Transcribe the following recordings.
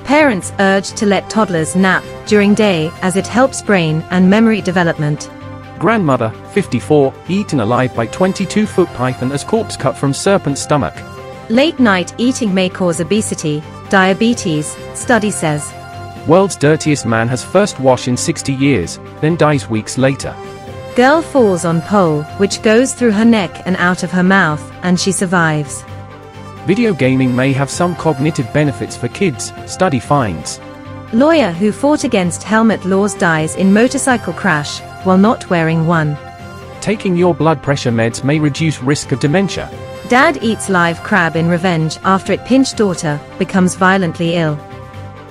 Parents urge to let toddlers nap during day as it helps brain and memory development. Grandmother, 54, eaten alive by 22-foot python as corpse cut from serpent's stomach. Late night eating may cause obesity, diabetes, study says. World's dirtiest man has first wash in 60 years, then dies weeks later. Girl falls on pole, which goes through her neck and out of her mouth, and she survives. Video gaming may have some cognitive benefits for kids, study finds. Lawyer who fought against helmet laws dies in motorcycle crash while not wearing one. Taking your blood pressure meds may reduce risk of dementia. Dad eats live crab in revenge after it pinched daughter, becomes violently ill.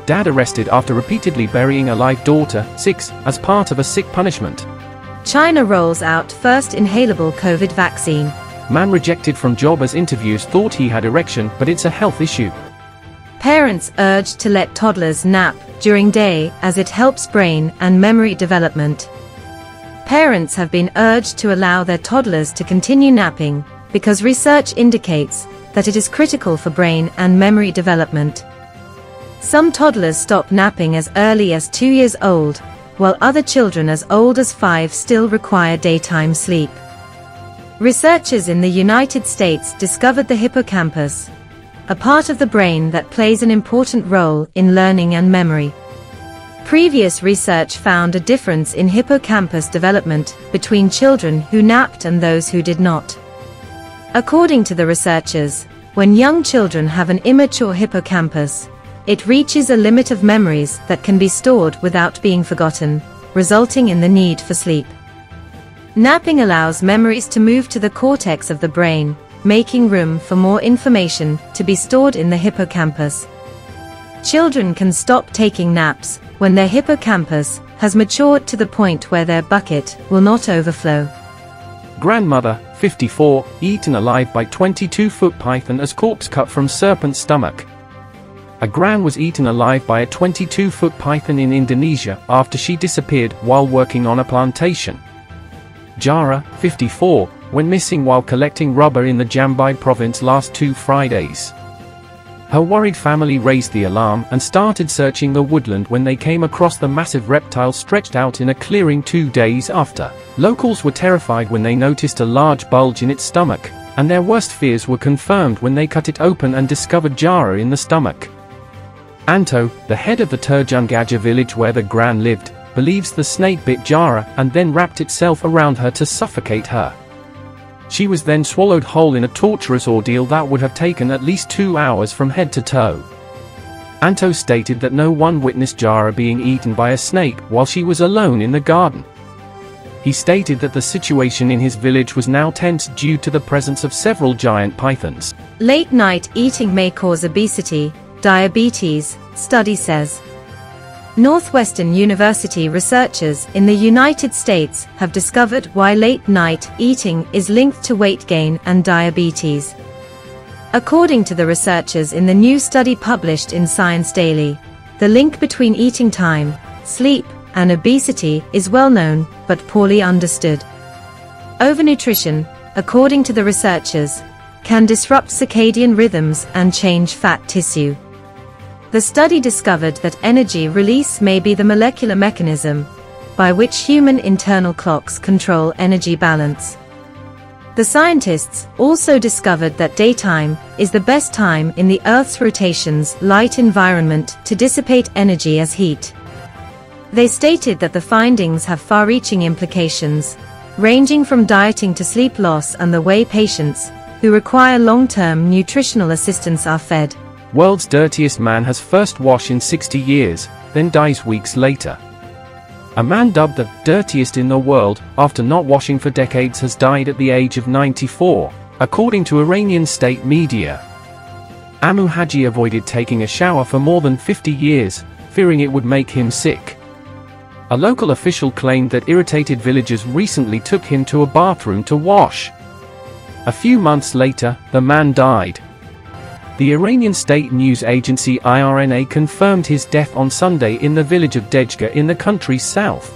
Dad arrested after repeatedly burying a live daughter, 6, as part of a sick punishment. China rolls out first inhalable COVID vaccine. Man rejected from job as interviews thought he had erection, but it's a health issue. Parents urged to let toddlers nap during day as it helps brain and memory development. Parents have been urged to allow their toddlers to continue napping because research indicates that it is critical for brain and memory development. Some toddlers stop napping as early as 2 years old, while other children as old as 5 still require daytime sleep. Researchers in the United States discovered the hippocampus, a part of the brain that plays an important role in learning and memory. Previous research found a difference in hippocampus development between children who napped and those who did not. According to the researchers, when young children have an immature hippocampus, it reaches a limit of memories that can be stored without being forgotten, resulting in the need for sleep. Napping allows memories to move to the cortex of the brain, making room for more information to be stored in the hippocampus. Children can stop taking naps when their hippocampus has matured to the point where their bucket will not overflow. Grandmother, 54, eaten alive by 22-foot python as corpse cut from serpent's stomach. A gran was eaten alive by a 22-foot python in Indonesia after she disappeared while working on a plantation. Jara, 54, went missing while collecting rubber in the Jambi province last 2 Fridays. Her worried family raised the alarm and started searching the woodland when they came across the massive reptile stretched out in a clearing 2 days after. Locals were terrified when they noticed a large bulge in its stomach, and their worst fears were confirmed when they cut it open and discovered Jara in the stomach. Anto, the head of the Terjungaja village where the gran lived, believes the snake bit Jara and then wrapped itself around her to suffocate her. She was then swallowed whole in a torturous ordeal that would have taken at least 2 hours from head to toe. Anto stated that no one witnessed Jara being eaten by a snake while she was alone in the garden. He stated that the situation in his village was now tense due to the presence of several giant pythons. Late night eating may cause obesity, diabetes, study says. Northwestern University researchers in the United States have discovered why late-night eating is linked to weight gain and diabetes. According to the researchers in the new study published in Science Daily, the link between eating time, sleep, and obesity is well known, but poorly understood. Overnutrition, according to the researchers, can disrupt circadian rhythms and change fat tissue. The study discovered that energy release may be the molecular mechanism by which human internal clocks control energy balance. The scientists also discovered that daytime is the best time in the Earth's rotation's light environment to dissipate energy as heat. They stated that the findings have far-reaching implications, ranging from dieting to sleep loss and the way patients who require long-term nutritional assistance are fed. World's dirtiest man has first wash in 60 years, then dies weeks later. A man dubbed the dirtiest in the world, after not washing for decades, has died at the age of 94, according to Iranian state media. Amu Haji avoided taking a shower for more than 50 years, fearing it would make him sick. A local official claimed that irritated villagers recently took him to a bathroom to wash. A few months later, the man died. The Iranian state news agency IRNA confirmed his death on Sunday in the village of Dejga in the country's south.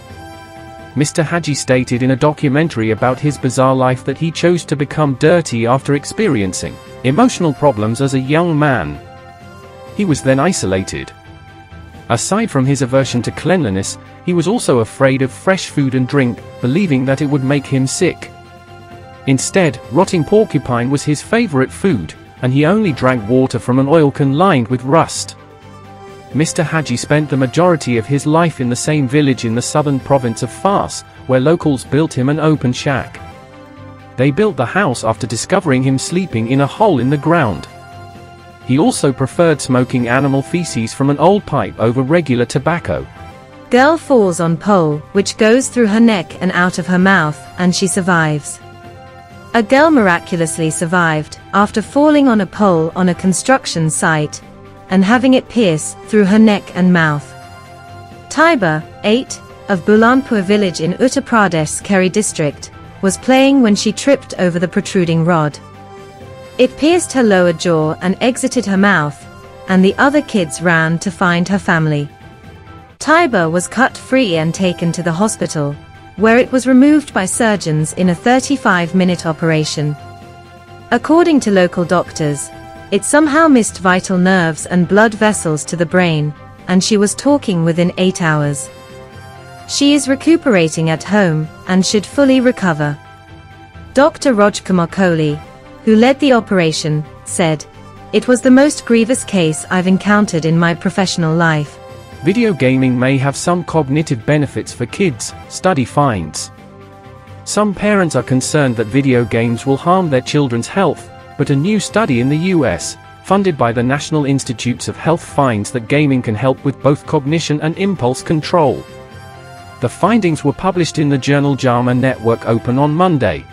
Mr. Haji stated in a documentary about his bizarre life that he chose to become dirty after experiencing emotional problems as a young man. He was then isolated. Aside from his aversion to cleanliness, he was also afraid of fresh food and drink, believing that it would make him sick. Instead, rotting porcupine was his favorite food, and he only drank water from an oil can lined with rust. Mr. Haji spent the majority of his life in the same village in the southern province of Fars, where locals built him an open shack. They built the house after discovering him sleeping in a hole in the ground. He also preferred smoking animal feces from an old pipe over regular tobacco. Girl falls on pole, which goes through her neck and out of her mouth, and she survives. A girl miraculously survived after falling on a pole on a construction site and having it pierce through her neck and mouth. Taiba, 8, of Bulanpur village in Uttar Pradesh Keri district, was playing when she tripped over the protruding rod. It pierced her lower jaw and exited her mouth, and the other kids ran to find her family. Taiba was cut free and taken to the hospital, where it was removed by surgeons in a 35-minute operation. According to local doctors, it somehow missed vital nerves and blood vessels to the brain, and she was talking within 8 hours. She is recuperating at home and should fully recover. Dr. Rajkumar Kohli, who led the operation, said, "It was the most grievous case I've encountered in my professional life." Video gaming may have some cognitive benefits for kids, study finds. Some parents are concerned that video games will harm their children's health, but a new study in the US, funded by the National Institutes of Health, finds that gaming can help with both cognition and impulse control. The findings were published in the journal JAMA Network Open on Monday.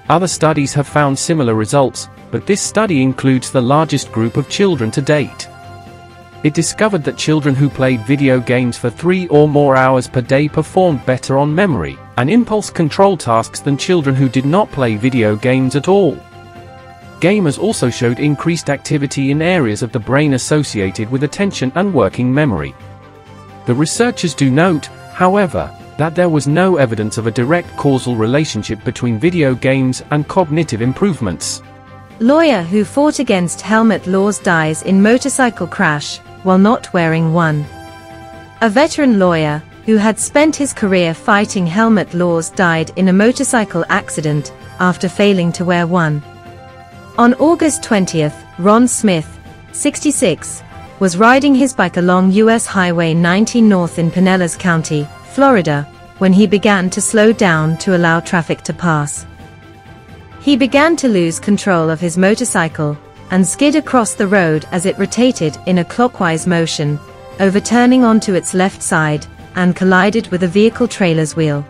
Other studies have found similar results, but this study includes the largest group of children to date. It discovered that children who played video games for 3 or more hours per day performed better on memory and impulse control tasks than children who did not play video games at all. Gamers also showed increased activity in areas of the brain associated with attention and working memory. The researchers do note, however, that there was no evidence of a direct causal relationship between video games and cognitive improvements. Lawyer who fought against helmet laws dies in motorcycle crash while not wearing one. A veteran lawyer, who had spent his career fighting helmet laws, died in a motorcycle accident after failing to wear one. On August 20th, Ron Smith, 66, was riding his bike along US Highway 19 North in Pinellas County, Florida, when he began to slow down to allow traffic to pass. He began to lose control of his motorcycle and skid across the road as it rotated in a clockwise motion, overturning onto its left side, and collided with a vehicle trailer's wheel.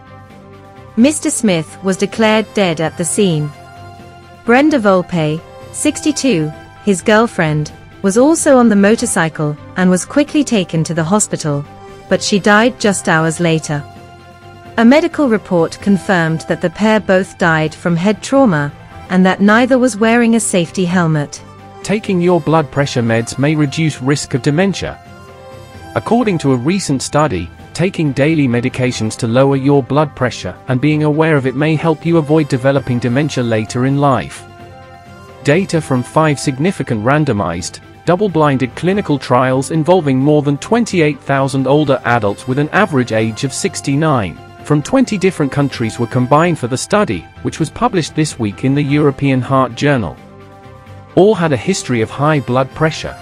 Mr. Smith was declared dead at the scene. Brenda Volpe, 62, his girlfriend, was also on the motorcycle and was quickly taken to the hospital, but she died just hours later. A medical report confirmed that the pair both died from head trauma, and that neither was wearing a safety helmet. Taking your blood pressure meds may reduce risk of dementia. According to a recent study, taking daily medications to lower your blood pressure and being aware of it may help you avoid developing dementia later in life. Data from 5 significant randomized, double-blinded clinical trials involving more than 28,000 older adults with an average age of 69, from 20 different countries were combined for the study, which was published this week in the European Heart Journal. All had a history of high blood pressure.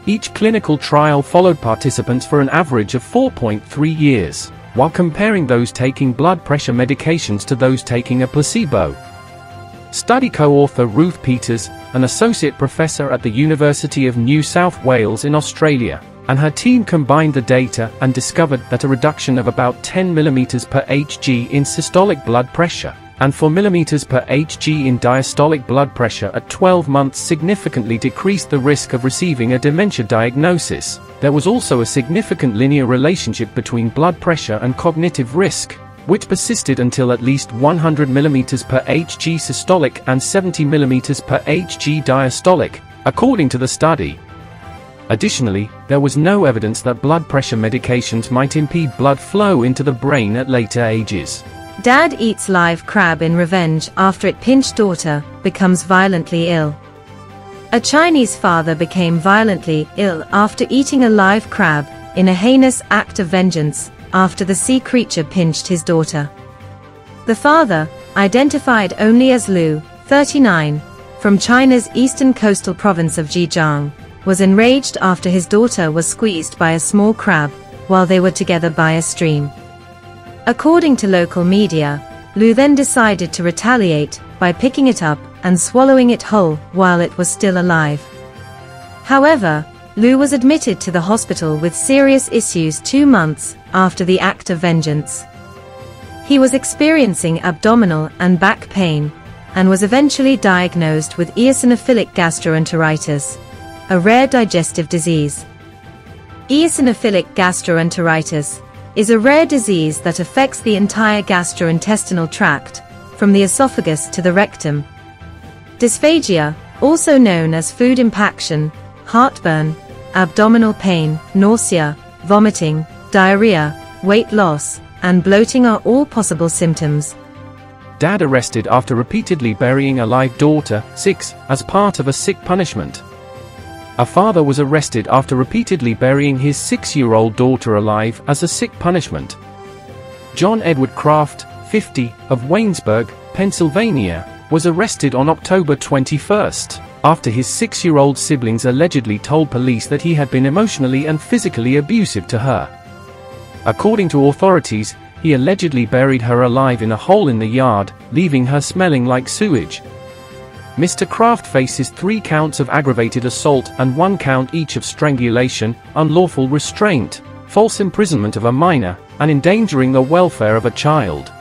Each clinical trial followed participants for an average of 4.3 years, while comparing those taking blood pressure medications to those taking a placebo. Study co-author Ruth Peters, an associate professor at the University of New South Wales in Australia, and her team combined the data and discovered that a reduction of about 10 mm per Hg in systolic blood pressure and 4 mm per Hg in diastolic blood pressure at 12 months significantly decreased the risk of receiving a dementia diagnosis. There was also a significant linear relationship between blood pressure and cognitive risk, which persisted until at least 100 mm per Hg systolic and 70 mm per Hg diastolic, according to the study. Additionally, there was no evidence that blood pressure medications might impede blood flow into the brain at later ages. Dad eats live crab in revenge after it pinched daughter, becomes violently ill. A Chinese father became violently ill after eating a live crab in a heinous act of vengeance after the sea creature pinched his daughter. The father, identified only as Lu, 39, from China's eastern coastal province of Zhejiang, was enraged after his daughter was squeezed by a small crab while they were together by a stream. According to local media, Lu then decided to retaliate by picking it up and swallowing it whole while it was still alive. However, Lu was admitted to the hospital with serious issues 2 months after the act of vengeance. He was experiencing abdominal and back pain, and was eventually diagnosed with eosinophilic gastroenteritis, a rare digestive disease. Eosinophilic gastroenteritis is a rare disease that affects the entire gastrointestinal tract, from the esophagus to the rectum. Dysphagia, also known as food impaction, heartburn, abdominal pain, nausea, vomiting, diarrhea, weight loss, and bloating are all possible symptoms. Dad arrested after repeatedly burying a live daughter, 6, as part of a sick punishment. A father was arrested after repeatedly burying his 6-year-old daughter alive as a sick punishment. John Edward Kraft, 50, of Waynesburg, Pennsylvania, was arrested on October 21 after his 6-year-old siblings allegedly told police that he had been emotionally and physically abusive to her. According to authorities, he allegedly buried her alive in a hole in the yard, leaving her smelling like sewage. Mr. Kraft faces 3 counts of aggravated assault and 1 count each of strangulation, unlawful restraint, false imprisonment of a minor, and endangering the welfare of a child.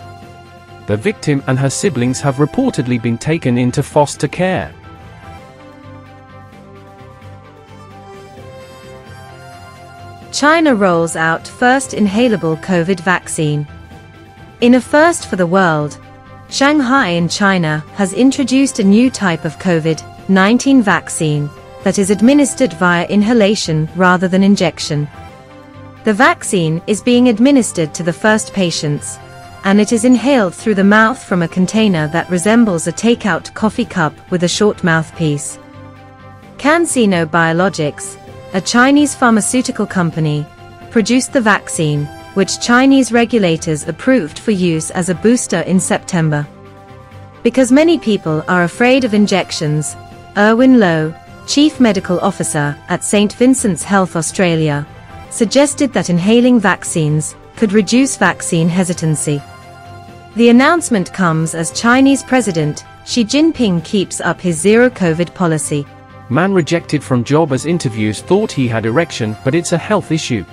The victim and her siblings have reportedly been taken into foster care. China rolls out first inhalable COVID vaccine. In a first for the world, Shanghai in China has introduced a new type of COVID-19 vaccine that is administered via inhalation rather than injection. The vaccine is being administered to the first patients, and it is inhaled through the mouth from a container that resembles a takeout coffee cup with a short mouthpiece. CanSino Biologics, a Chinese pharmaceutical company, produced the vaccine, which Chinese regulators approved for use as a booster in September. Because many people are afraid of injections, Erwin Lowe, Chief Medical Officer at St. Vincent's Health Australia, suggested that inhaling vaccines could reduce vaccine hesitancy. The announcement comes as Chinese President Xi Jinping keeps up his zero-COVID policy. Man rejected from job as interviews thought he had erection, but it's a health issue.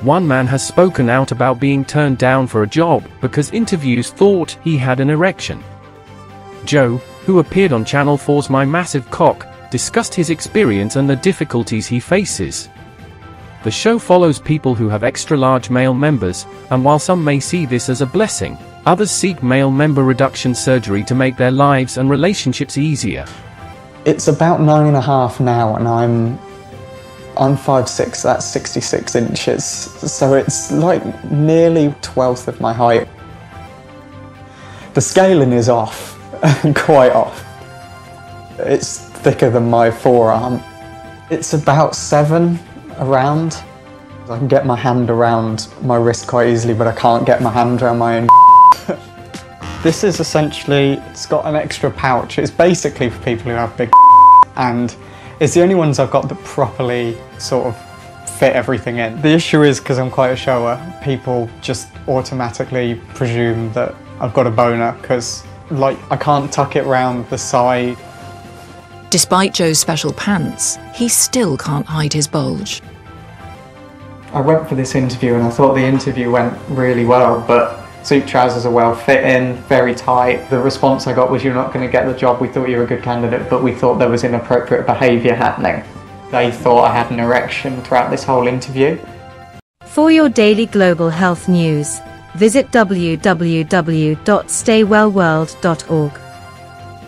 One man has spoken out about being turned down for a job because interviews thought he had an erection. Joe, who appeared on Channel 4's My Massive Cock, discussed his experience and the difficulties he faces. The show follows people who have extra-large male members, and while some may see this as a blessing, others seek male member reduction surgery to make their lives and relationships easier. It's about 9.5 now, and I'm 5'6", that's 66 inches, so it's like nearly 1/12 of my height. The scaling is off, quite off. It's thicker than my forearm. It's about 7 around. I can get my hand around my wrist quite easily, but I can't get my hand around my own. This is essentially, it's got an extra pouch. It's basically for people who have big and it's the only ones I've got that properly sort of fit everything in. The issue is, because I'm quite a shower, people just automatically presume that I've got a boner because, like, I can't tuck it round the side. Despite Joe's special pants, he still can't hide his bulge. I went for this interview and I thought the interview went really well, but suit trousers are well fitting, very tight. The response I got was, you're not going to get the job, we thought you were a good candidate, but we thought there was inappropriate behaviour happening. They thought I had an erection throughout this whole interview. For your daily global health news, visit www.staywellworld.org.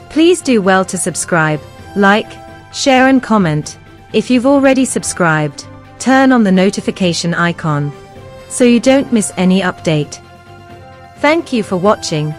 Please do well to subscribe, like, share and comment. If you've already subscribed, turn on the notification icon so you don't miss any update. Thank you for watching.